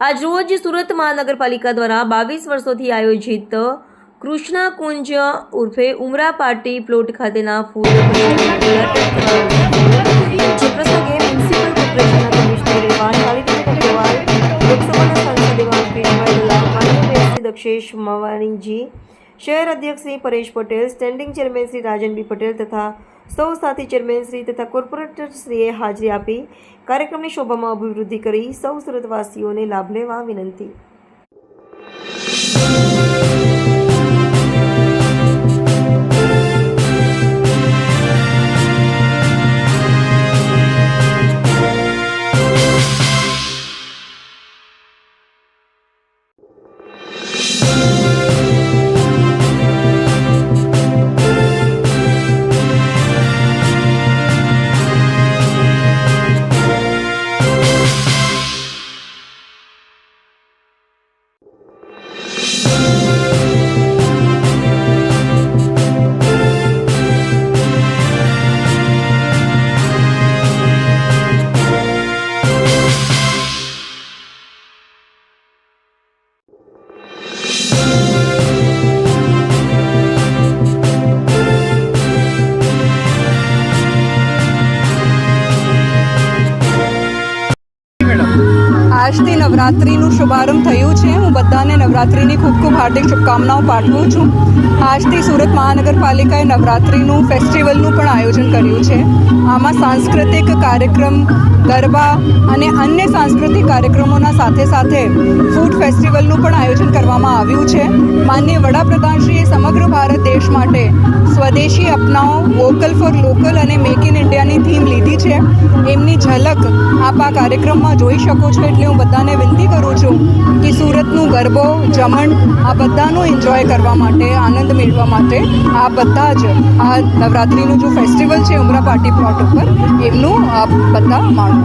આજરોજ સુરત મહાનગરપાલિકા દ્વારા 22 વર્ષોથી આયોજિત કૃષ્ણા કુંજ ઉર્ફે ઉમરા પાર્ટી પ્લોટ ખાતેના ફૂલ જે પ્રસંગે મ્યુનિસિપલ કોર્પોરેશનના કમિશનર એવા શાલિની અગ્રવાલ, લોકસભાના સાંસદ એવા પીઠભાઈ દલાલ, માનનીય શ્રી દક્ષેશ મવાણીજી, શહેર અધ્યક્ષ શ્રી પરેશ પટેલ, સ્ટેન્ડિંગ ચેરમેન શ્રી રાજનબી પટેલ તથા સૌ સાથી ચેરમેન શ્રી તથા કોર્પોરેટરશ્રીએ હાજરી આપી કાર્યક્રમની શોભામાં અભિવૃદ્ધિ કરી સૌ સુરતવાસીઓને લાભ લેવા વિનંતી। આજથી નવરાત્રિનું શુભારંભ થયું છે। હું બધાને નવરાત્રિની ખૂબ ખૂબ હાર્દિક શુભકામનાઓ પાઠવું છું। આજથી સુરત મહાનગરપાલિકાએ નવરાત્રિનું ફેસ્ટિવલનું પણ આયોજન કર્યું છે। આમાં સાંસ્કૃતિક કાર્યક્રમ, ગરબા અને અન્ય સાંસ્કૃતિક કાર્યક્રમોના સાથે સાથે ફૂડ ફેસ્ટિવલનું પણ આયોજન કરવામાં આવ્યું છે। માનનીય વડાપ્રધાનશ્રીએ સમગ્ર ભારત દેશ માટે સ્વદેશી અપનાવો, વોકલ ફોર લોકલ અને મેક ઇન ઇન્ડિયાની થીમ લીધી છે। એમની ઝલક આપ આ કાર્યક્રમમાં જોઈ શકો છો। એટલે હું બધાને વિનંતી કરું છું કે સુરતનું ગરબો, જમણ આ બધાનું એન્જોય કરવા માટે, આનંદ મેળવવા માટે આ બધા જ આ નવરાત્રિનું જો ફેસ્ટિવલ છે ઉમરા પાર્ટી પ્લોટ ઉપર એમનું આપ બધા માણો।